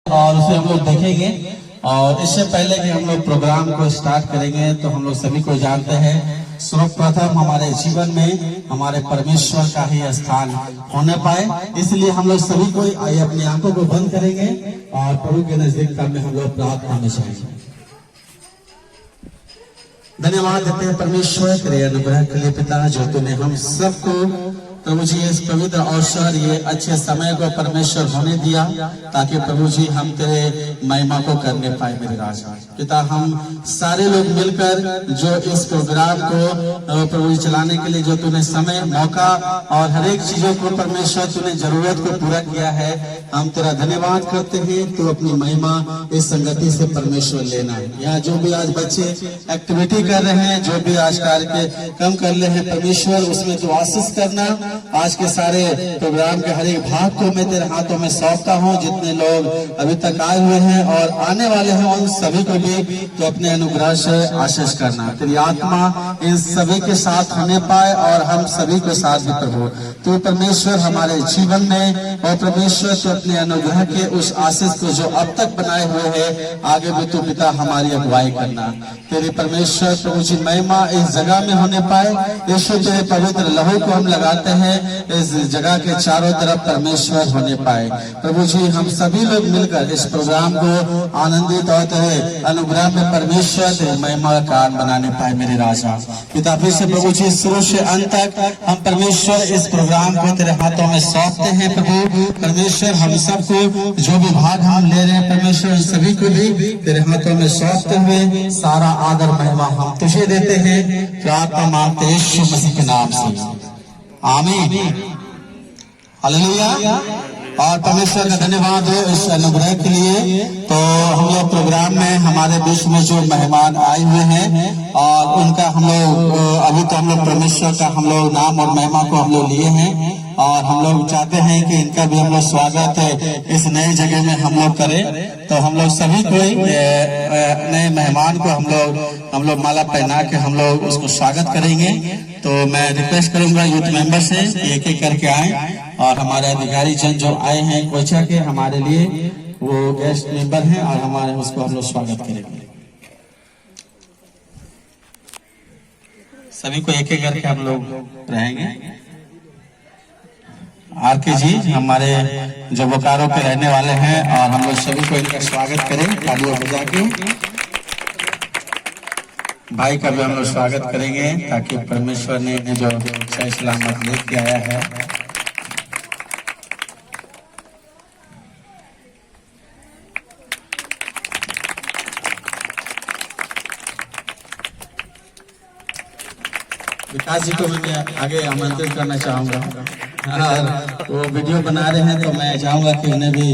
और उसे हम लोग देखेंगे। और इससे पहले कि हम लोग प्रोग्राम को स्टार्ट करेंगे तो हम लोग सभी को जानते हैं सर्वप्रथम हमारे जीवन में हमारे परमेश्वर का ही स्थान होने पाए, इसलिए हम लोग सभी को अपनी आंखों को बंद करेंगे और प्रभु के नजदीकता में हम लोग प्रार्थना में जाएंगे। धन्यवाद देते हैं परमेश्वर तेरे अनुग्रह के लिए पिता, जो तूने हम सबको प्रभु जी इस पवित्र अवसर ये अच्छे समय को परमेश्वर होने दिया, ताकि प्रभु जी हम तेरे महिमा को करने पाए। मेरे राजा पिता, हम सारे लोग मिलकर जो इस प्रोग्राम को प्रभु जी चलाने के लिए जो तूने समय, मौका और हर एक चीजों को परमेश्वर तूने जरूरत को पूरा किया है, हम तेरा धन्यवाद करते हैं। तू अपनी महिमा इस संगति से परमेश्वर लेना। यहाँ जो भी आज बच्चे एक्टिविटी कर रहे हैं, जो भी आज कार्यक्रम कर रहे हैं परमेश्वर, उसमें तू आशीष करना। आज के सारे प्रोग्राम के हर एक भाग को मैं तेरे हाथों में सौंपता हूँ। जितने लोग अभी तक आए हुए हैं और आने वाले हैं, उन सभी को भी तो अपने अनुग्रह से आशीष करना। तेरी आत्मा इन सभी के साथ होने पाए और हम सभी के साथ भी प्रभु तू परमेश्वर हमारे जीवन में, और परमेश्वर तू अपने अनुग्रह के उस आशीष को जो अब तक बनाए हुए है, आगे भी तू पिता हमारी अगुवाई करना। तेरी परमेश्वर प्रभु जी महिमा इस जगह में होने पाए। यीशु तेरे पवित्र लहू को हम लगाते हैं, इस जगह के चारों तरफ परमेश्वर होने पाए। प्रभु जी हम सभी लोग मिलकर इस प्रोग्राम को आनंदित और तेरे अनुग्रह में परमेश्वर तेरे महिमा का कारण बनाने पाए। मेरे राजा पिता, फिर से प्रभु जी शुरू से अंत तक हम परमेश्वर इस प्रोग्राम को तेरे हाथों में सौंपते हैं। प्रभु परमेश्वर हम सबको जो भी भाग हम ले रहे हैं परमेश्वर, सभी को भी तेरे हाथों में सौंपते हुए सारा आदर महिमा हम तुझे देते हैं। प्रार्थना मांगते हैं यीशु मसीह के नाम से, आमीन, हालेलुया। और परमेश्वर का धन्यवाद हो इस अनुग्रह के लिए। तो हम लोग प्रोग्राम में हमारे बीच में जो मेहमान आए हुए हैं और उनका हम लोग अभी तो हम लोग परमेश्वर का हम लोग नाम और महिमा को हम लोग लिए हैं, और हम लोग चाहते हैं कि इनका भी हम लोग स्वागत इस नई जगह में हम लोग करें। तो हम लोग सभी कोई नए मेहमान को हम लोग माला पहना के हम लोग उसको स्वागत करेंगे। तो मैं रिक्वेस्ट करूंगा यूथ मेंबर से एक एक करके आए, और हमारे अधिकारी जन जो आए हैं कोचा के हमारे लिए, वो गेस्ट मेंबर हैं और हमारे उसको हम लोग स्वागत करेंगे। सभी को एक एक करके हम लोग रहेंगे। आरके जी हमारे जो बोकारो के रहने वाले हैं, और हम लोग सभी को इनका स्वागत करें तालियों बजा के। भाई का भी हम लोग स्वागत करेंगे, ताकि परमेश्वर ने इन्हें जो सही सलामत लेके आया है। विकास जी को मैं आगे आमंत्रित करना चाहूंगा, और वो वीडियो बना रहे हैं तो मैं चाहूंगा कि उन्हें भी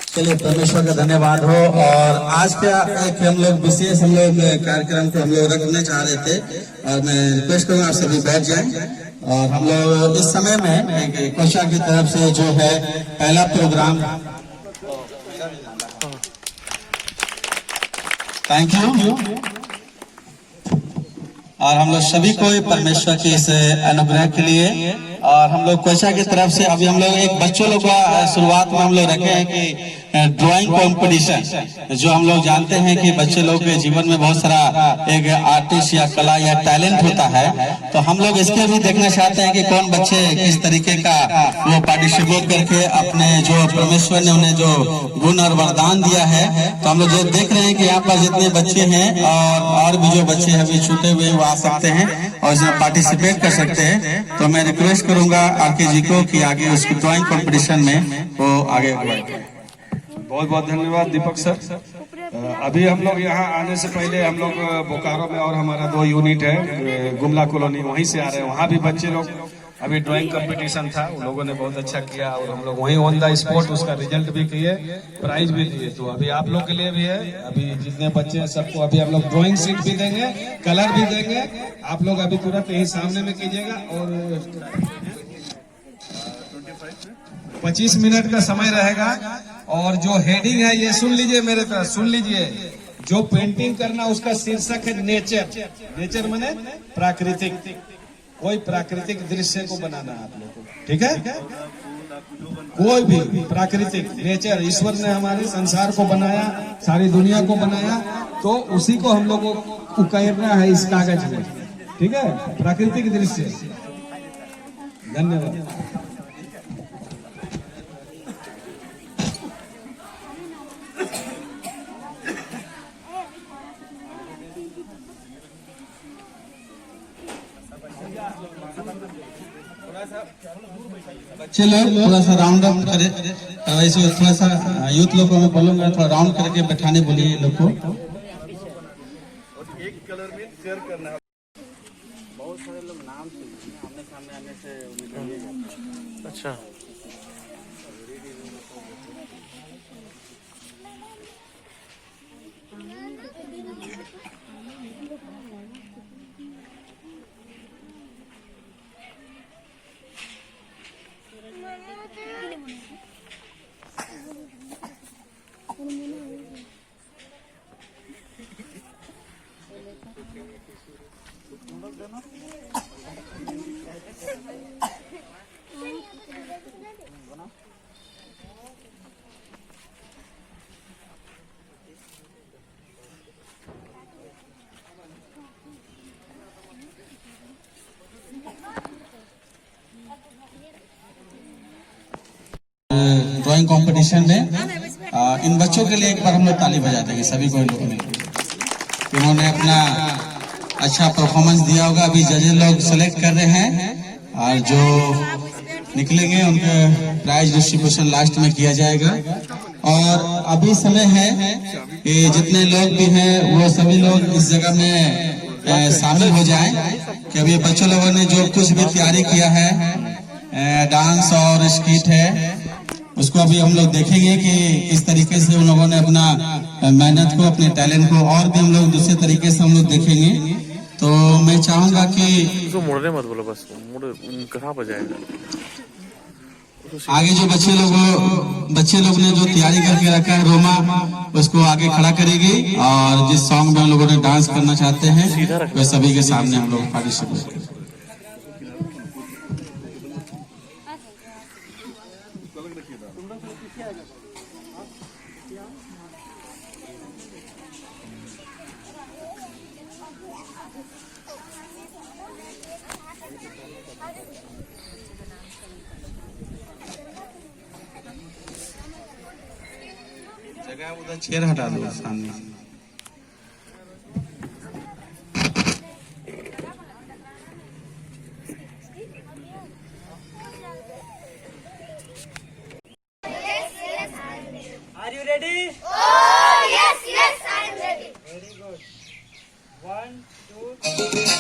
चलिए परमेश्वर का धन्यवाद हो। और आज का एक हम लोग विशेष हम लोग कार्यक्रम को हम लोग रखने चाह रहे थे, और मैं रिक्वेस्ट करूंगा आप सभी बैठ जाएं। और हम लोग इस समय में कोशा की तरफ से जो है पहला प्रोग्राम, थैंक यू, और हम लोग सभी को परमेश्वर के इस अनुग्रह के लिए। और हम लोग कोचा की तरफ से अभी हम लोग एक बच्चों लोग का शुरुआत में हम लोग रखे हैं कि ड्राइंग कंपटीशन, जो हम लोग जानते हैं कि बच्चे लोग के जीवन में बहुत सारा एक आर्टिस्ट या कला या टैलेंट होता है। तो हम लोग इसके भी देखना चाहते हैं कि कौन बच्चे किस तरीके का वो पार्टिसिपेट करके अपने जो परमेश्वर ने उन्हें जो गुण और वरदान दिया है। तो हम लोग जो देख रहे हैं कि यहाँ पर जितने बच्चे हैं और भी जो बच्चे अभी छूटे हुए वो आ सकते हैं और इसमें पार्टिसिपेट कर सकते हैं। तो मैं रिक्वेस्ट करूंगा आरके जी को कि आगे उसकी ड्राइंग कंपटीशन में वो आगे बढ़े। बहुत बहुत धन्यवाद दीपक सर। अभी हम लोग यहाँ आने से पहले हम लोग बोकारो में और हमारा 2 यूनिट है गुमला कॉलोनी, वहीं से आ रहे हैं। वहाँ भी बच्चे लोग अभी ड्राइंग कंपटीशन था, उन लोगों ने बहुत अच्छा किया और हम लोग वहीं ऑन द स्पॉट उसका रिजल्ट भी किए, प्राइज भी दिए। तो अभी आप लोग के लिए भी है, अभी जितने बच्चे हैं सबको अभी हम लोग ड्राइंग शीट भी देंगे, कलर भी देंगे। आप लोग अभी तुरंत यही सामने में कीजिएगा और 25 मिनट का समय रहेगा। और जो हेडिंग है ये सुन लीजिए, मेरे तरफ सुन लीजिए। जो पेंटिंग करना उसका शीर्षक है नेचर। नेचर माने प्राकृतिक। कोई प्राकृतिक दृश्य को बनाना है आप लोग को, ठीक है। कोई भी प्राकृतिक नेचर, ईश्वर ने हमारे संसार को बनाया, सारी दुनिया को बनाया, तो उसी को हम लोग को उकेरना है इस कागज में, ठीक है। प्राकृतिक दृश्य। धन्यवाद। बच्चे लोग थोड़ा सा राउंड अप करे, इसमें थोड़ा सा यूथ लोग को मैं बोलूंगा थोड़ा राउंड करके बैठाने बोलिए लोग को। एक कलर में शेयर करना है। बहुत सारे लोग नाम से आमने सामने आने से अच्छा। ड्राइंग कंपटीशन में इन बच्चों के लिए एक बार हम लोग ताली बजा देंगे सभी को लोग मिलकर। इन्होंने अपना अच्छा परफॉर्मेंस दिया होगा। अभी जजेस लोग सेलेक्ट कर रहे हैं और जो निकलेंगे उनके प्राइज डिस्ट्रीब्यूशन लास्ट में किया जाएगा। और अभी समय है कि जितने लोग भी हैं वो सभी लोग इस जगह में शामिल हो जाएं कि अभी बच्चों लोगों ने जो कुछ भी तैयारी किया है, डांस और स्किट है, उसको अभी हम लोग देखेंगे कि किस तरीके से उन लोगों ने अपना मेहनत को, अपने टैलेंट को और भी हम लोग दूसरे तरीके से हम लोग देखेंगे। तो मैं चाहूंगा कि उसको मुड़ने मत बोलो, बस मुड़ कहाँ पर जाएगा। आगे जो बच्चे लोग ने जो तैयारी करके रखा है, रोमा उसको आगे खड़ा करेगी और जिस सॉन्ग में हम लोगों ने डांस करना चाहते हैं वह सभी के सामने हम लोग पार्टिसिपेट करें। जगह उधर चेयर हटा दो सामने। Are you ready? Oh, yes, yes, I am ready. Very good. 1, 2, 3.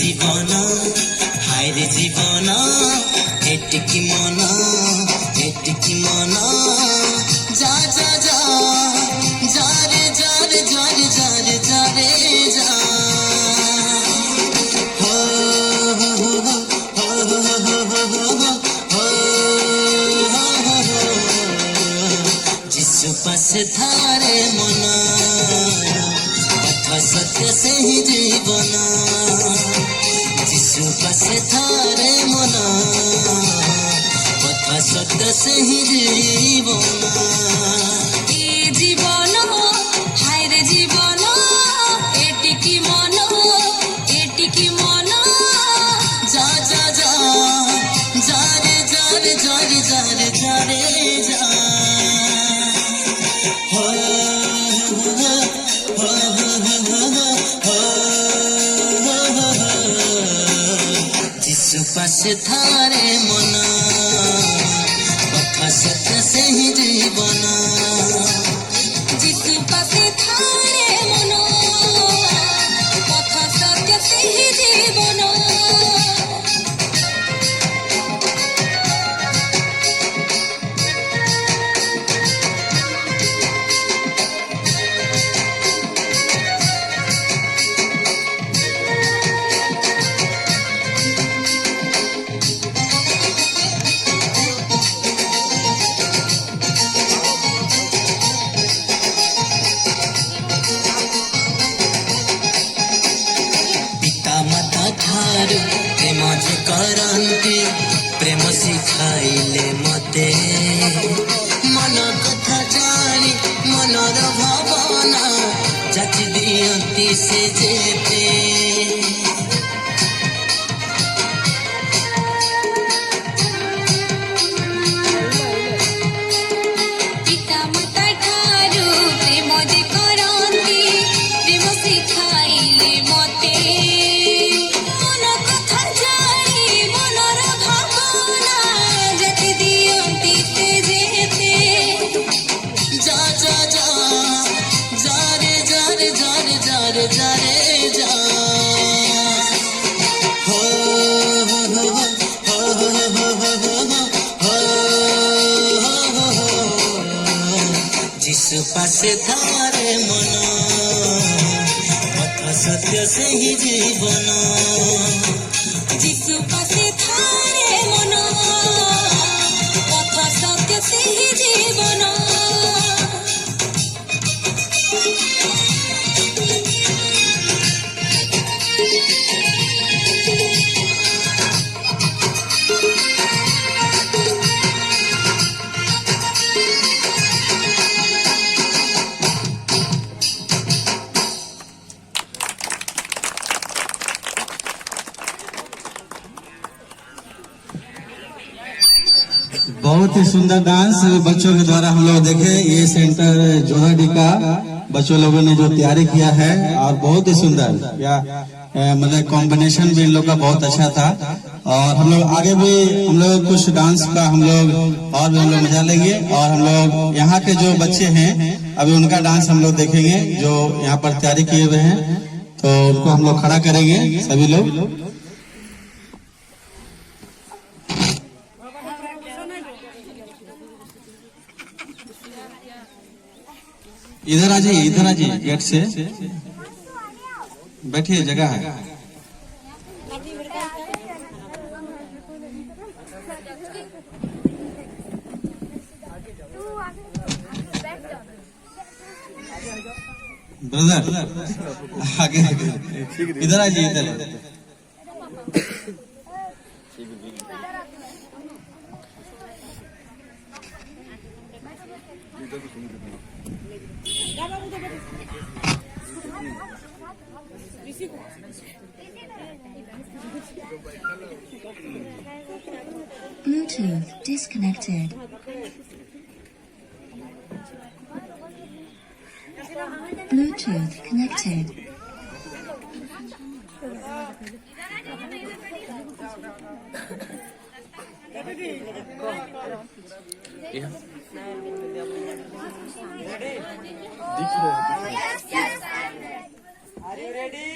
জীবন হায়রে জীবন এটিকি মন যা যা যা যারে যারে যারে যারে যারে যা হো হো হো হো যিশু পাশে ধারে মন কথা সত্য সেই জীবন যিশু পাশে ধারে মন কথা সত্য সেই জীবন এই জীবন হায়রে জীবন এটিকি মন যা যা যা যারে যারে যারে যারে যারে যা ho ho ho ho पासे थारे मन कथा सत्य से ही जीवन যিশু পাশে থারে মন কথা সত্য সেই জীবন पिता माता ठारू प्रेम जे करंती प्रेम शिखाइले मते मन कथा जानी मनर भावना जाति दियंती से जेते পিতা মাতা ঠারু প্রেম যে করন্তি প্রেম শিখাইলে মতে মন কথা জানি মনর ভাবনা যেতে দিয়ন্তি সে যেতে जा जा जा जा रे जा रे जा रे जा रे जा रे जा हो हो हो हो हो हो जिस पासे थारे मन कथा सत्य से ही जीवन যিশু পাশে থারে মন কথা সত্য সেই জীবন बहुत ही सुंदर डांस बच्चों के द्वारा हम लोग देखे। ये सेंटर जोहाडी का बच्चों लोगों ने जो तैयारी किया है और बहुत ही सुंदर या मतलब कॉम्बिनेशन भी इन लोग का बहुत अच्छा था। और हम लोग आगे भी हम लोग कुछ डांस का हम लोग और भी हम लोग मजा लेंगे। और हम लोग यहाँ के जो बच्चे हैं अभी उनका डांस हम लोग देखेंगे जो यहाँ पर तैयारी किए हुए हैं, तो उनको हम लोग खड़ा करेंगे सभी लोग। इधर आ जाइए गेट से बैठिए, जगह है। ब्रदर आगे इधर आ जाइए, इधर। Bluetooth disconnected. Bluetooth connected. Are you ready?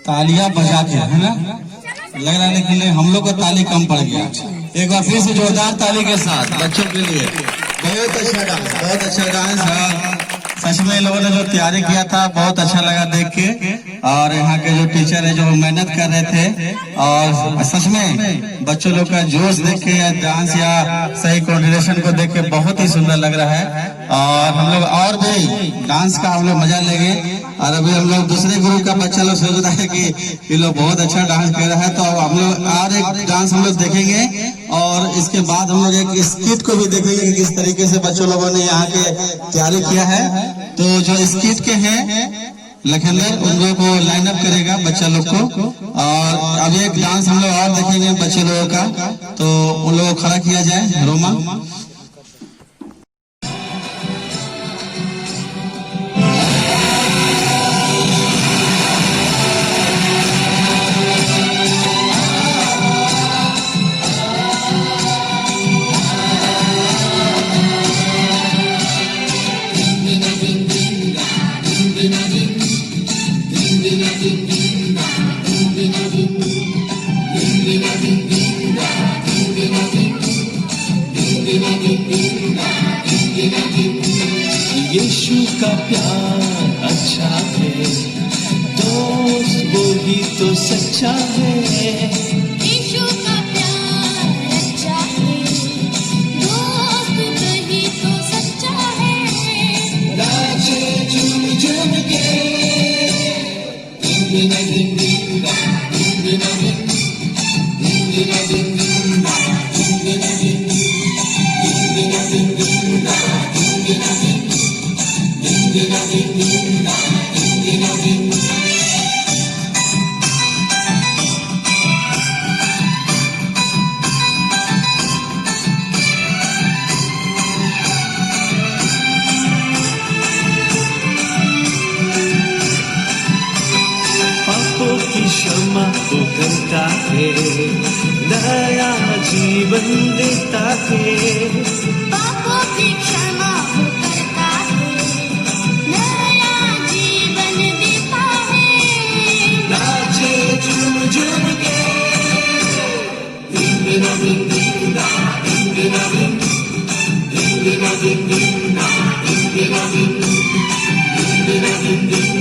तालियां बजा के, है ना, लग रहा है, लेकिन हम लोग को ताली कम पड़ गया। एक बार फिर से जोरदार ताली के साथ बच्चों के लिए। बहुत अच्छा डांस, बहुत अच्छा डांस है। सच में लोगों ने जो तैयारी किया था बहुत अच्छा लगा देख के, और यहाँ के जो टीचर है जो मेहनत कर रहे थे, और सच में बच्चों लोग का जोश देख के या डांस या सही कोऑर्डिनेशन को देख के बहुत ही सुंदर लग रहा है। और हम लोग और भी डांस का हम लोग मजा लेंगे। और अभी हम लोग दूसरे ग्रुप का बच्चा लोग सोच रहा है कि ये लोग बहुत अच्छा डांस कर रहा है, तो हम लोग और एक डांस हम लोग देखेंगे, और इसके बाद हम लोग एक स्किट को भी देखेंगे कि किस तरीके से बच्चों लोगों ने यहाँ के तैयारी किया है। तो जो स्किट के हैं लखनदेव, उन लोगों को लाइन अप करेगा बच्चा लोग को। और अभी एक डांस हम लोग और देखेंगे बच्चे लोगों का, तो उन लोगों को खड़ा किया जाए। रोमा यीशु का प्यार अच्छा है, दोस्त वो ही तो सच्चा है। यीशु का प्यार अच्छा है, दोस्त वही तो सच्चा है। नाचे झूम झूम के, दिन दिन दिन दिन दिन दिन दिन दिन दिन पापों की क्षमा तो करता है, नया जीवन देता है। पापों की क्षमा वो करता है, नया जीवन देता है। नाचे झूम झूम के, दिन दिन दिन दिन दिन दिन दिन दिन दिन दिन दिन दिन दिन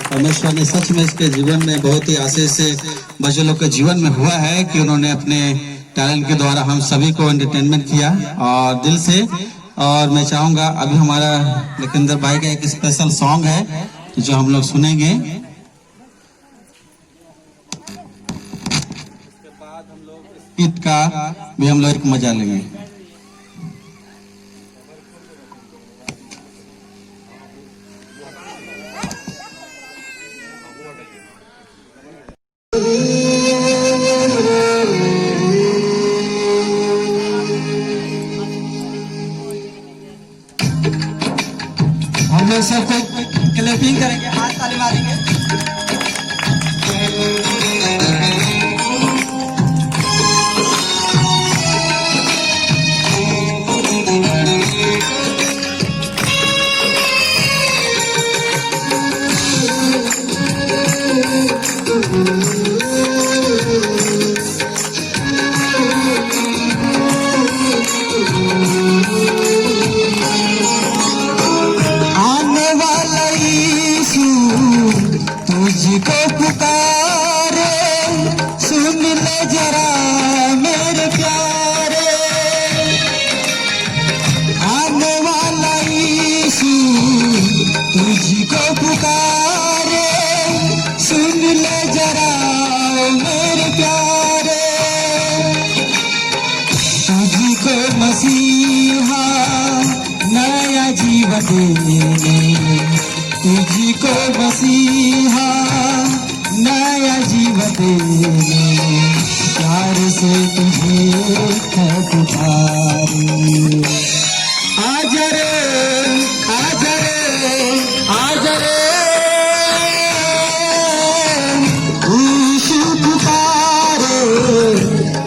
परमेश्वर ने सच में इसके जीवन में बहुत ही आशीष से बच्चों लोग के जीवन में हुआ है कि उन्होंने अपने टैलेंट के द्वारा हम सभी को एंटरटेनमेंट किया और दिल से। और मैं चाहूंगा अभी हमारा लखिंदर भाई का एक स्पेशल सॉन्ग है जो हम लोग सुनेंगे। गीत का भी हम लोग एक मजा लेंगे। हम लोग सबको क्लैपिंग करेंगे, हाथ ताली मारेंगे। तुझको पुकारे, सुन ले जरा मेरे प्यारे। आने वाला यीशु तुझको पुकारे, सुन ले जरा मेरे प्यारे। तुझको मसीहा नया जीवन देने, तुझको मसीहा से तुझे है पुकारी। आजा रे आजा रे आजा रे यीशु पुकारे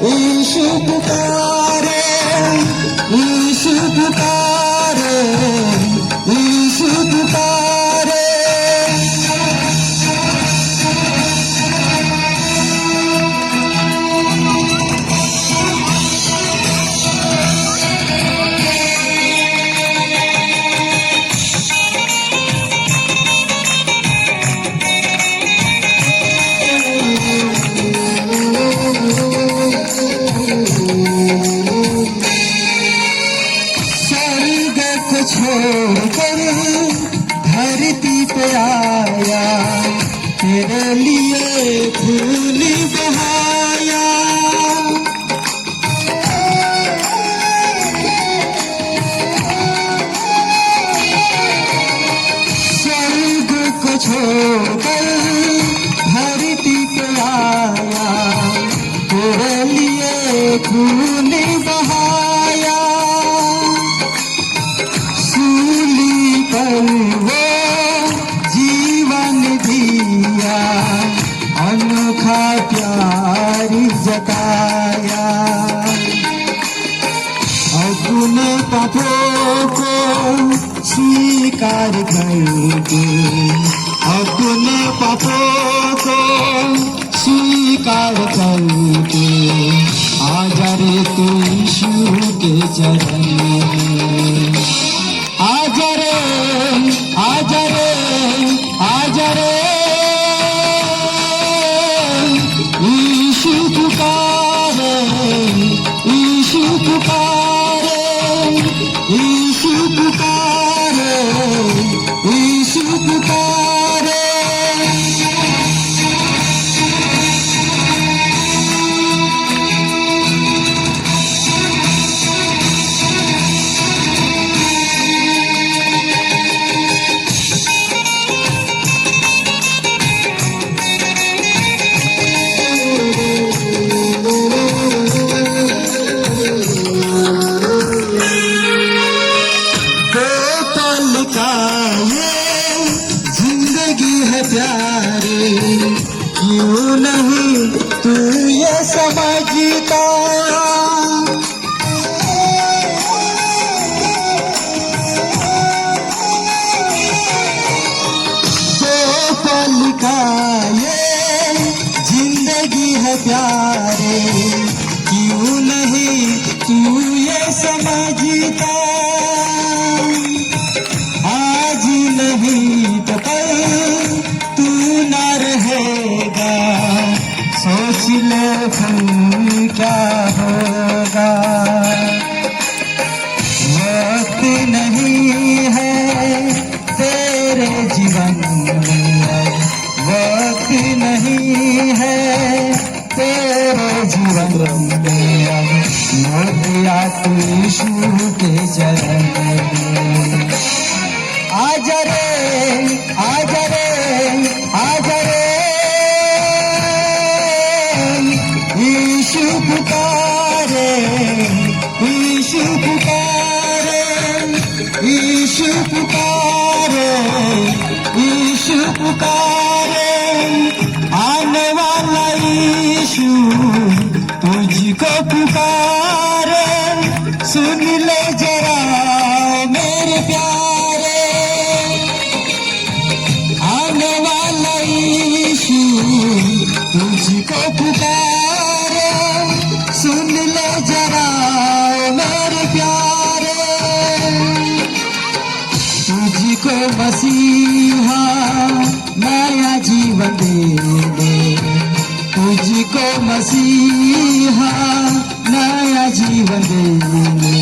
यीशु पुकारे यीशु पुकारे यीशु पुकारे। स्वर्ग को छोड़कर धरती पे आया, तेरे लिए फूल बहाया। स्वर्ग को छोड़कर धरती पे आया, तेरे लिए फूल बहाया। सूली पर वो जीवन दिया, अनोखा प्यार जताया। अपने पापों को स्वीकार करके, अपने पापों को स्वीकार करके आजा रे तू यीशु के चरण में। आजा रे आजा रे आजा रे यीशु पुकारे यीशु पुकारे यीशु पुकारे यीशु पुकारे। जिंदगी है प्यारी, क्यों नहीं तू ये समझता। दो पल का ये जिंदगी है प्यारी, क्यों नहीं तू ये समझता। आज नहीं तो कल तू न रहेगा, सोच ले फिर क्या होगा। वक्त नहीं है तेरे जीवन में, वक्त नहीं है तेरे जीवन में। लौट आ तू यीशु के चरण में। आजा रे आजा रे आजा रे यीशु पुकारे यीशु पुकारे यीशु पुकारे यीशु पुकारे। आने वाला यीशु तुझको पुकारे, सुन ले जरा मेरे प्यारे। आने वाला यीशु तुझको पुकारे, सुन ले जरा मेरे प्यारे। तुझको मसीहा नया जीवन दे दे, तुझको मसीहा नया जीवन दे दे।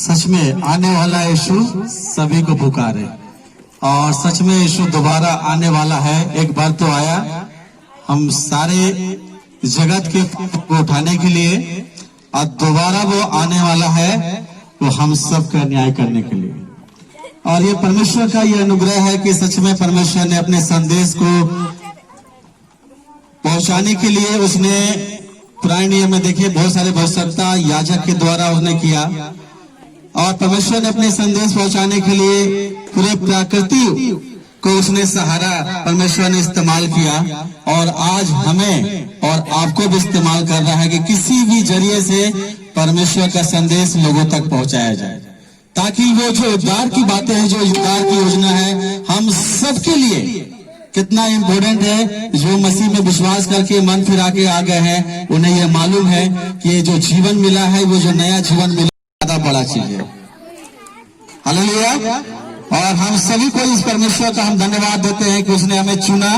सच में आने वाला यीशु सभी को पुकारे, और सच में यीशु दोबारा आने वाला है। एक बार तो आया हम सारे जगत के को उठाने के लिए, और दोबारा वो आने वाला है वो हम सब का न्याय करने के लिए। और ये परमेश्वर का ये अनुग्रह है कि सच में परमेश्वर ने अपने संदेश को पहुंचाने के लिए उसने पुराने नियम में देखिए बहुत सारे भविष्यवक्ता याजक के द्वारा उसने किया, और परमेश्वर ने अपने संदेश पहुंचाने के लिए पूरे प्रकृति को उसने सहारा परमेश्वर ने इस्तेमाल किया, और आज हमें और आपको भी इस्तेमाल कर रहा है कि किसी भी जरिए से परमेश्वर का संदेश लोगों तक पहुंचाया जाए, ताकि वो जो उद्धार की बातें हैं, जो उद्धार की योजना है, हम सबके लिए कितना इम्पोर्टेंट है। जो मसीह में विश्वास करके मन फिरा के आ गए हैं उन्हें यह मालूम है कि ये जो जीवन मिला है, वो जो नया जीवन मिला ज्यादा बड़ा चीज है। हालेलुया। और हम सभी को इस परमेश्वर का हम धन्यवाद देते हैं कि उसने हमें चुना,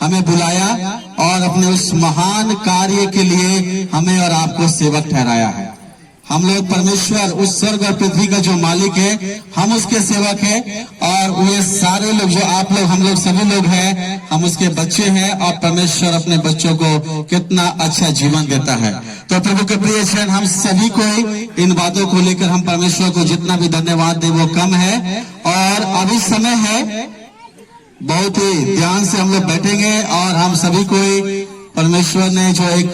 हमें बुलाया और अपने उस महान कार्य के लिए हमें और आपको सेवक ठहराया है। हम लोग परमेश्वर उस स्वर्ग और पृथ्वी का जो मालिक है, हम उसके सेवक हैं, और ये सारे लोग जो आप लोग हम लोग सभी लोग हैं, हम उसके बच्चे हैं, और परमेश्वर अपने बच्चों को कितना अच्छा जीवन देता है। तो प्रभु के प्रिय जन, हम सभी को इन बातों को लेकर हम परमेश्वर को जितना भी धन्यवाद दे वो कम है। और अभी समय है, बहुत ही ध्यान से हम लोग बैठेंगे, और हम सभी को परमेश्वर ने जो एक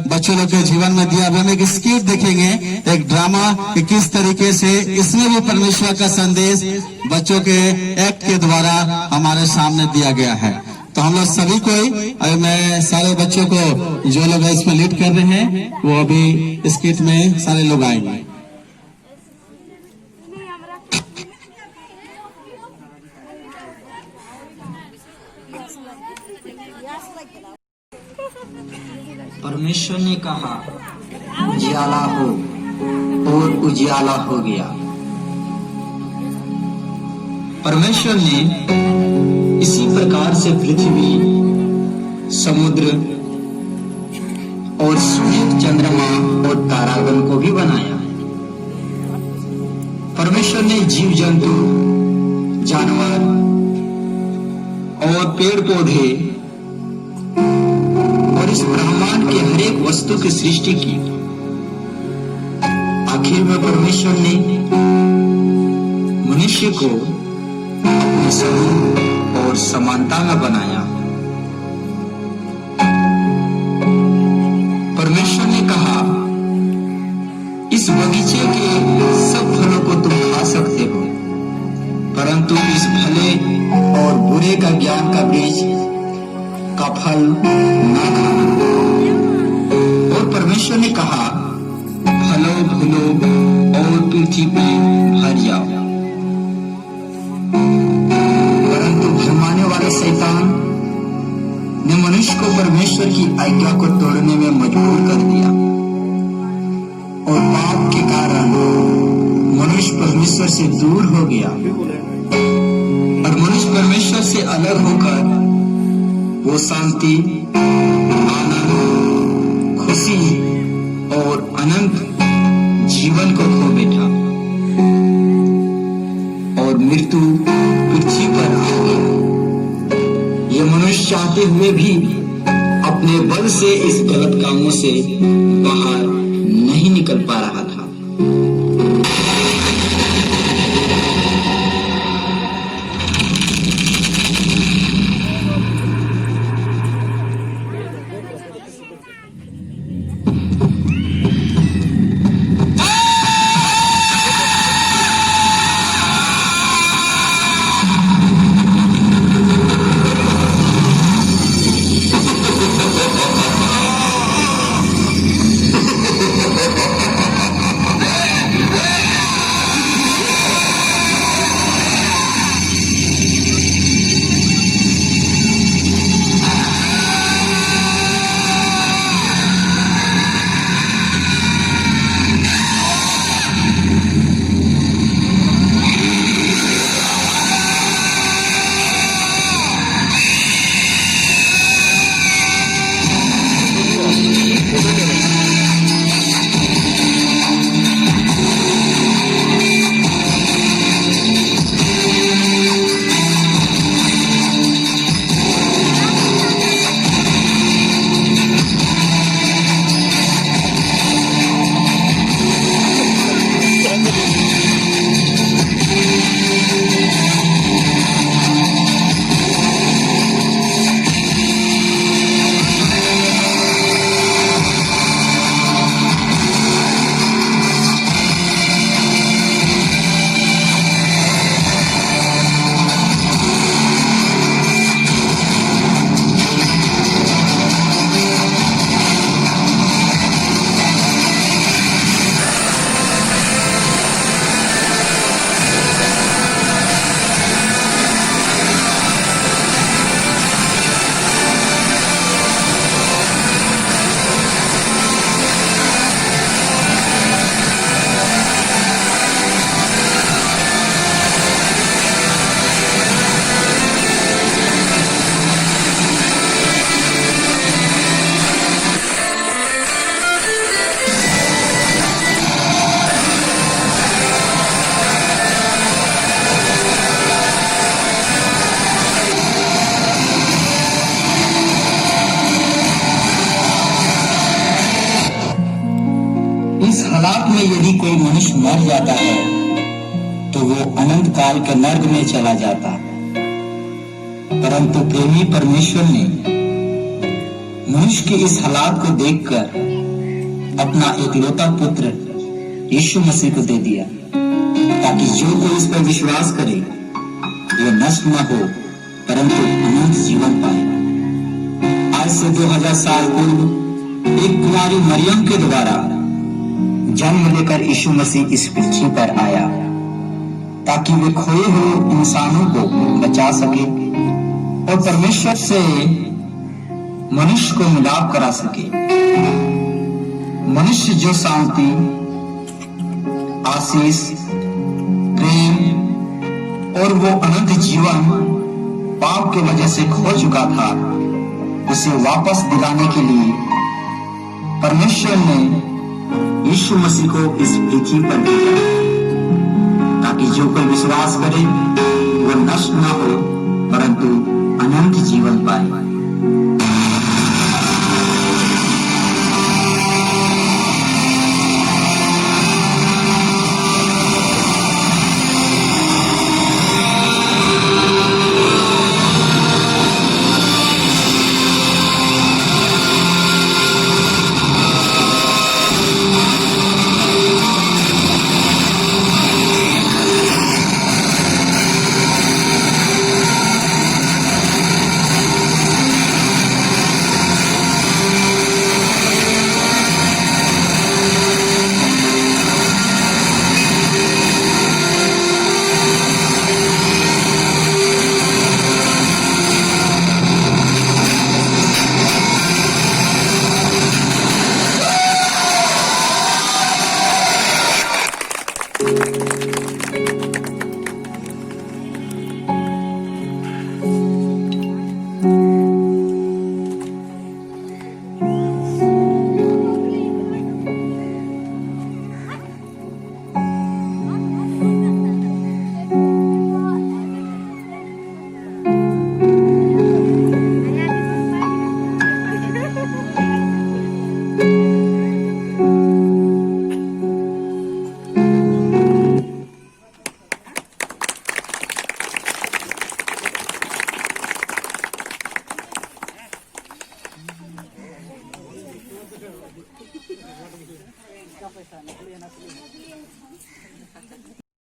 बच्चों लोग के जीवन में दिया, हम एक स्किट देखेंगे, एक ड्रामा कि किस तरीके से इसमें भी परमेश्वर का संदेश बच्चों के एक्ट के द्वारा हमारे सामने दिया गया है। तो हम लोग सभी को अभी मैं सारे बच्चों को जो लोग इसमें लीड कर रहे हैं वो अभी स्किट में सारे लोग आएंगे। परमेश्वर ने कहा उजियाला हो, और उजियाला हो गया। परमेश्वर ने इसी प्रकार से पृथ्वी, समुद्र और सूर्य, चंद्रमा और तारागण को भी बनाया। परमेश्वर ने जीव जंतु, जानवर और पेड़ पौधे और इस ब्रह्मांड के हर एक वस्तु की सृष्टि की। आखिर में परमेश्वर ने मनुष्य को अपने स्वरूप और समानता में बनाया। परमेश्वर ने कहा, इस बगीचे के सब फलों को तुम खा सकते हो, परंतु इस भले और बुरे का ज्ञान का बीज का फल ना खाना। और परमेश्वर ने कहा, फलो फूलो और पृथ्वी पे भर जाओ। परंतु भरमाने वाले शैतान ने मनुष्य को परमेश्वर की आज्ञा को तोड़ने में मजबूर कर दिया, और पाप के कारण मनुष्य परमेश्वर से दूर हो गया, और मनुष्य परमेश्वर से अलग होकर वो शांति, आनंद, खुशी और अनंत जीवन को खो बैठा, और मृत्यु पृथ्वी पर आ गई। ये मनुष्य चाहते हुए भी अपने बल से इस गलत कामों से बाहर नहीं निकल पा रहा था। इस हालात में यदि कोई मनुष्य मर जाता है तो वो अनंत काल के नर्क में चला जाता। परंतु प्रेमी परमेश्वर ने मनुष्य के इस हालात को देखकर अपना एकलौता पुत्र यीशु मसीह को दे दिया, ताकि जो कोई इस पर विश्वास करे वो नष्ट न हो परंतु अनंत जीवन पाए। आज से 2000 साल पूर्व एक कुमारी मरियम के द्वारा जन्म लेकर यीशु मसीह इस पृथ्वी पर आया, ताकि वे खोए हुए इंसानों को बचा सके और परमेश्वर से मनुष्य को मिलाप करा सके। मनुष्य जो शांति, आशीष, प्रेम और वो अनंत जीवन पाप के वजह से खो चुका था, उसे वापस दिलाने के लिए परमेश्वर ने यीशु मसीह को इस पृथ्वी पर भेजा, ताकि जो कोई विश्वास करे वो नष्ट न हो परंतु अनंत जीवन पाए।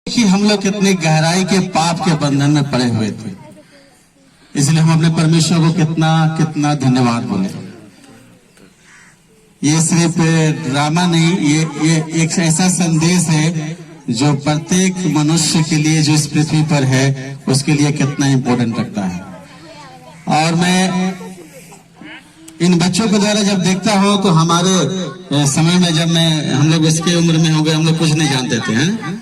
कि हम लोग कितनी गहराई के पाप के बंधन में पड़े हुए थे, इसलिए हम अपने परमेश्वर को कितना कितना धन्यवाद बोले। ये सिर्फ ड्रामा नहीं, ये एक ऐसा संदेश है जो प्रत्येक मनुष्य के लिए जो इस पृथ्वी पर है उसके लिए कितना इम्पोर्टेंट रखता है। और मैं इन बच्चों के द्वारा जब देखता हूँ तो हमारे समय में जब हम लोग इसके उम्र में हो गए, हम लोग कुछ नहीं जानते थे, हैं?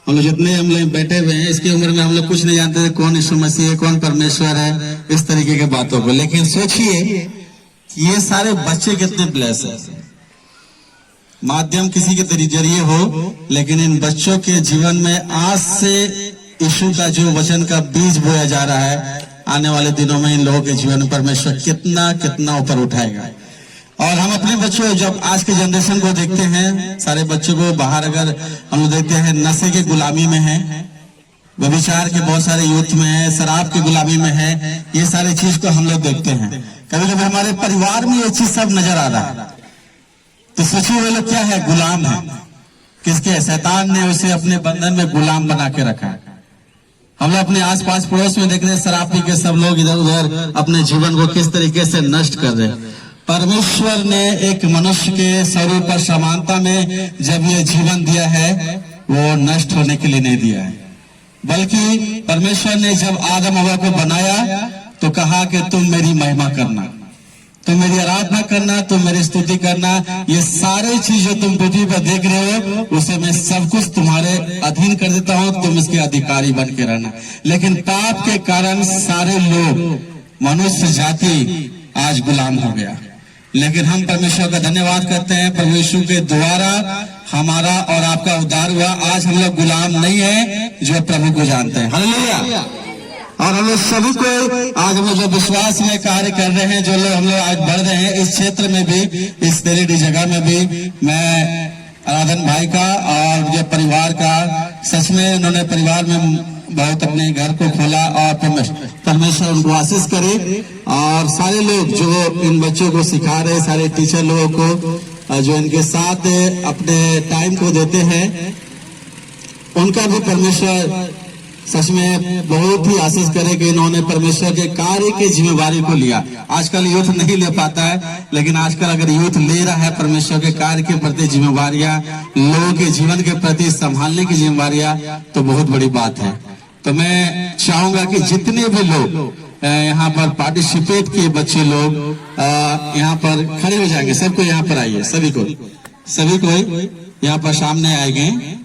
हम लोग जितने हम लोग बैठे हुए हैं इसकी उम्र में हम लोग कुछ नहीं जानते थे कौन यीशु मसीह है, कौन परमेश्वर है, इस तरीके के बातों को। लेकिन सोचिए ये सारे बच्चे कितने ब्लेस है। माध्यम किसी के जरिए हो, लेकिन इन बच्चों के जीवन में आज से यीशु का जो वचन का बीज बोया जा रहा है, आने वाले दिनों में इन लोगों के जीवन में परमेश्वर कितना कितना ऊपर उठाएगा। और हम अपने बच्चों, जब आज के जनरेशन को देखते हैं, सारे बच्चों को बाहर अगर हम लोग देखते हैं नशे के गुलामी में है, व्यभिचार के बहुत सारे यूथ में है, शराब की गुलामी में है, ये सारी चीज को हम लोग देखते हैं। कभी कभी हमारे परिवार में ये चीज सब नजर आ रहा है, तो सोचिए वो लोग क्या है, गुलाम है। किसके? शैतान ने उसे अपने बंधन में गुलाम बना के रखा है। हम लोग अपने आसपास पड़ोस में देख रहे हैं शराब पी के सब लोग इधर उधर अपने जीवन को किस तरीके से नष्ट कर रहे हैं। परमेश्वर ने एक मनुष्य के स्वरूप और समानता में जब ये जीवन दिया है, वो नष्ट होने के लिए नहीं दिया है, बल्कि परमेश्वर ने जब आदम हवा को बनाया तो कहा कि तुम मेरी महिमा करना, तुम मेरी आराधना करना, तुम मेरी स्तुति करना। ये सारे चीज जो तुम पृथ्वी पर देख रहे हो उसे मैं सब कुछ तुम्हारे अधीन कर देता हूँ, तुम इसके अधिकारी बन के रहना। लेकिन पाप के कारण सारे लोग, मनुष्य जाति आज गुलाम हो गया। लेकिन हम परमेश्वर का धन्यवाद करते हैं, परमेश्वर के द्वारा हमारा और आपका उद्धार हुआ। आज हम लोग गुलाम नहीं है, जो प्रभु को जानते हैं। हालेलुया। और हम लोग सभी को आज हम लोग जो विश्वास में कार्य कर रहे हैं, जो लोग हम लोग आज बढ़ रहे हैं इस क्षेत्र में भी, इस तेरी जगह में भी, मैं आराधन भाई का और मुझे परिवार का, सच में उन्होंने परिवार में बहुत अपने घर को खोला और परमेश्वर उनको आशीष करे। और सारे लोग जो इन बच्चों को सिखा रहे, सारे टीचर लोगों को जो इनके साथ अपने टाइम को देते हैं, उनका भी परमेश्वर सच में बहुत ही आशीष करे कि इन्होंने परमेश्वर के कार्य की जिम्मेवारी को लिया। आजकल यूथ नहीं ले पाता है, लेकिन आजकल अगर यूथ ले रहा है परमेश्वर के कार्य के प्रति जिम्मेवारियां, लोगों के जीवन के प्रति संभालने की जिम्मेवारियां, तो बहुत बड़ी बात है। तो मैं चाहूंगा कि जितने भी लोग यहाँ पर पार्टिसिपेट किए बच्चे लोग यहाँ पर खड़े हो जाएंगे, सबको यहाँ पर आइए, सभी को यहाँ पर सामने आएंगे।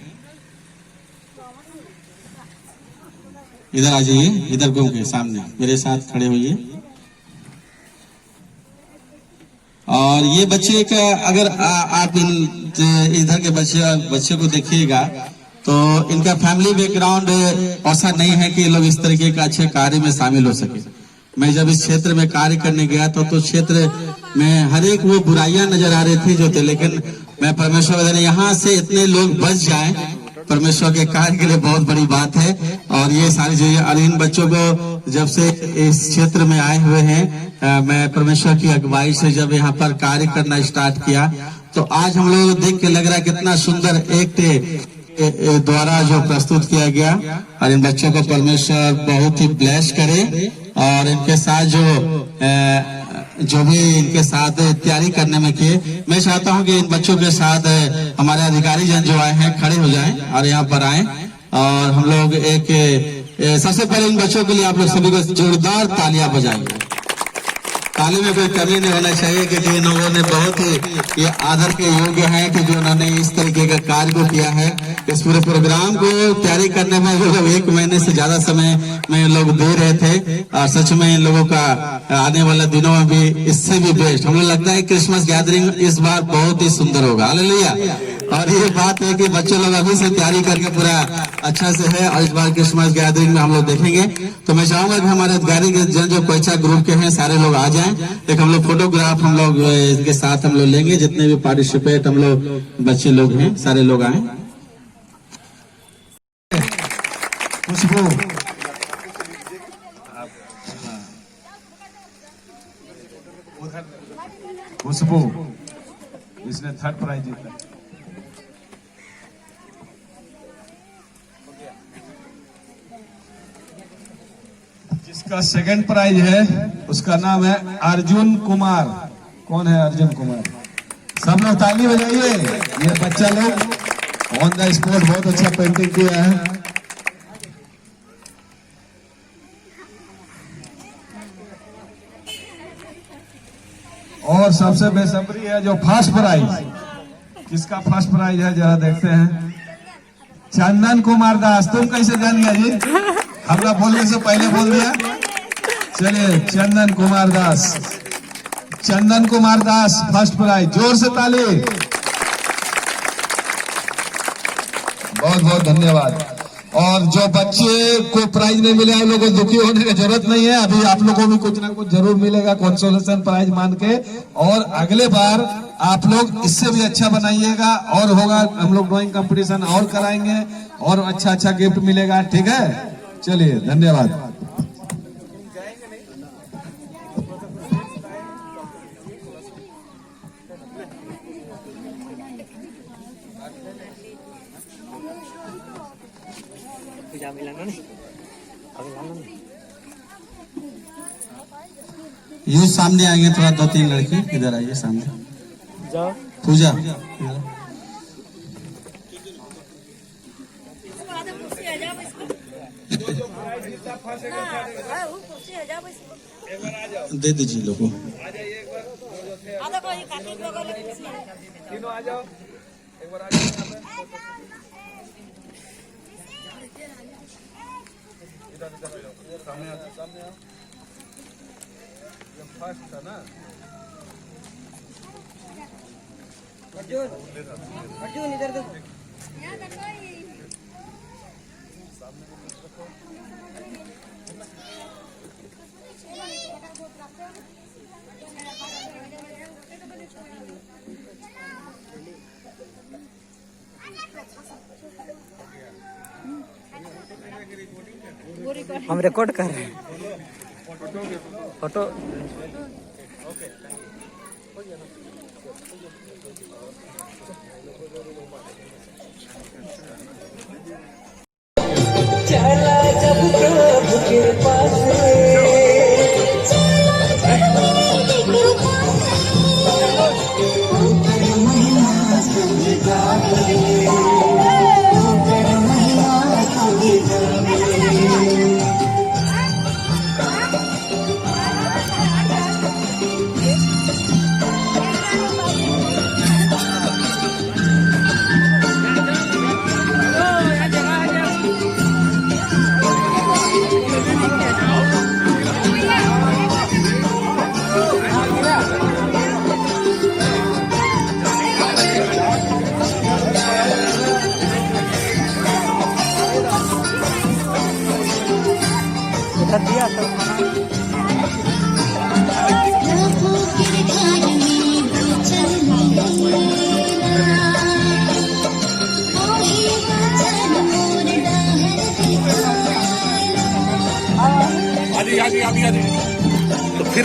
इधर आ जाइए, इधर घूम के सामने मेरे साथ खड़े होइए। और ये बच्चे का अगर आप इधर के बच्चे को देखिएगा तो इनका फैमिली बैकग्राउंड ऐसा नहीं है कि लोग इस तरीके का अच्छे कार्य में शामिल हो सके। मैं जब इस क्षेत्र में कार्य करने गया तो क्षेत्र में हर एक वो बुराइयां नजर आ रही थी जो थे, लेकिन मैं परमेश्वर यहाँ से इतने लोग बच जाएं, परमेश्वर के कार्य के लिए बहुत बड़ी बात है। और ये सारी चीजें, और इन बच्चों को जब से इस क्षेत्र में आए हुए हैं, मैं परमेश्वर की अगुवाई से जब यहाँ पर कार्य करना स्टार्ट किया तो आज हम लोग देख के लग रहा है कितना सुंदर एक्ट द्वारा जो प्रस्तुत किया गया। और इन बच्चों को परमेश्वर बहुत ही ब्लेस करे और इनके साथ जो भी इनके साथ तैयारी करने में किए, मैं चाहता हूं कि इन बच्चों के साथ हमारे अधिकारी जन जो आए हैं खड़े हो जाएं और यहाँ पर आए। और हम लोग सबसे पहले इन बच्चों के लिए आप लोग सभी को जोरदार तालियां बजाएंगे। ताली में कोई कमी नहीं होना चाहिए, क्योंकि इन लोगों ने बहुत ही ये आदर के योग्य हैं कि जो उन्होंने इस तरीके का कार्य को किया है। इस पूरे प्रोग्राम को तैयारी करने में वो लोग 1 महीने से ज्यादा समय में लोग दे रहे थे। और सच में इन लोगों का आने वाले दिनों में भी इससे भी बेस्ट, हमें लगता है क्रिसमस गैदरिंग इस बार बहुत ही सुंदर होगा। हालेलुया। और ये बात है कि बच्चे लोग अभी से तैयारी करके पूरा अच्छा से है और इस बार क्रिसमस गैदरिंग में हम लोग देखेंगे। तो मैं चाहूंगा कि हमारे अधिकारी के जन जो कोयचा ग्रुप के हैं सारे लोग आ जाएं। एक हम लोग फोटोग्राफ हम लोग इनके साथ हम लोग लेंगे, जितने भी पार्टिसिपेट हम लोग बच्चे लोग हैं सारे लोग आए। खुशबू इसने 3rd प्राइज जीता। जिसका 2nd प्राइज है उसका नाम है अर्जुन कुमार। कौन है अर्जुन कुमार? सब लोग ताली बजाइए। ये बच्चा लोग ऑन द स्पॉट बहुत अच्छा पेंटिंग किया है। और सबसे बेसब्री है जो फर्स्ट प्राइज, किसका फर्स्ट प्राइज है जरा देखते हैं। चंदन कुमार दास। तुम कैसे जान गया जी? हमरा बोलने से पहले बोल दिया। चलिए चंदन कुमार दास, चंदन कुमार दास फर्स्ट प्राइज। जोर से ताली। बहुत बहुत धन्यवाद। और जो बच्चे को प्राइज नहीं मिला है, लोगों को दुखी होने की जरूरत नहीं है। अभी आप लोगों को भी कुछ ना कुछ जरूर मिलेगा कंसोलेशन प्राइज मान के। और अगले बार आप लोग इससे भी अच्छा बनाइएगा और होगा। हम लोग ड्राइंग कंपटीशन और कराएंगे और अच्छा अच्छा गिफ्ट मिलेगा। ठीक है, चलिए धन्यवाद। ये सामने आएंगे, थोड़ा 2-3 लड़के इधर आइए सामने। पूजा दे दीजिए लोगों। तीनों आ जाओ, एक बार आ जाओ। सामने आओ। ये फर्स्ट था ना। अर्जुन इधर देखो। हम रिकॉर्ड कर रहे हैं फोटो। चला जब प्रभु के पास दिया तो प्रभु के घर में चलना कोई वचन मोर डहर आदि तो फिर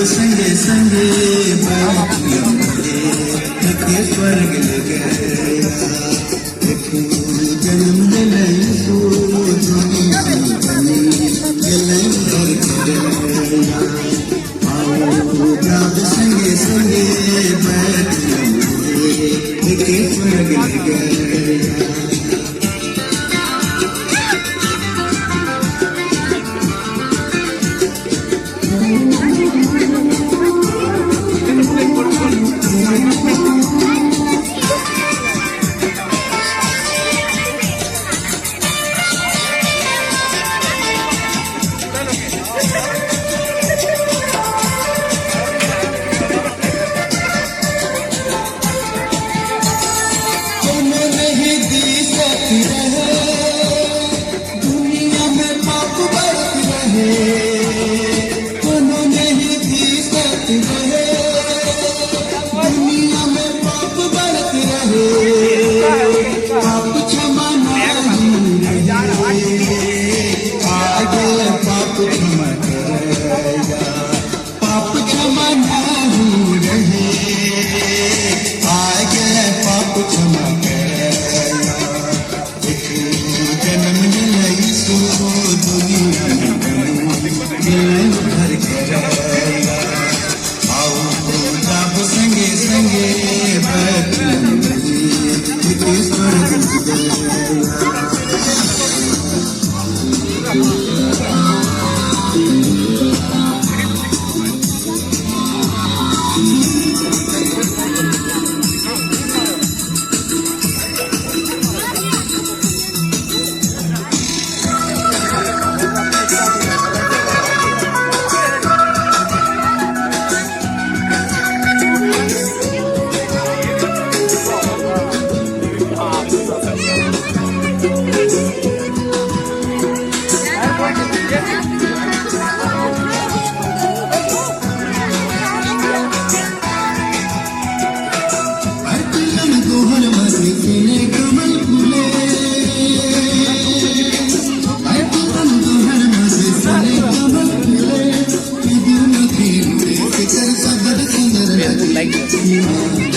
संगे संगे के स्वर्ग ले गया जन्म दिले सो दुनिया बनी जलंधर गया आओ प्रात संगे संगे के स्वर्ग ले गया दुनिया में पाप बढ़ती रहे कोनो नहीं दी सकती रहे दुनिया में पाप बढ़ती रहे पाप क्षमा नहीं आगे पाप क्षमा करेगा पाप क्षमा नहीं रहे आगे पाप क्षमा करेगा जन्म मिलाई सो दुनिया घर गया आओ जब संगे संगे स्वर्ग like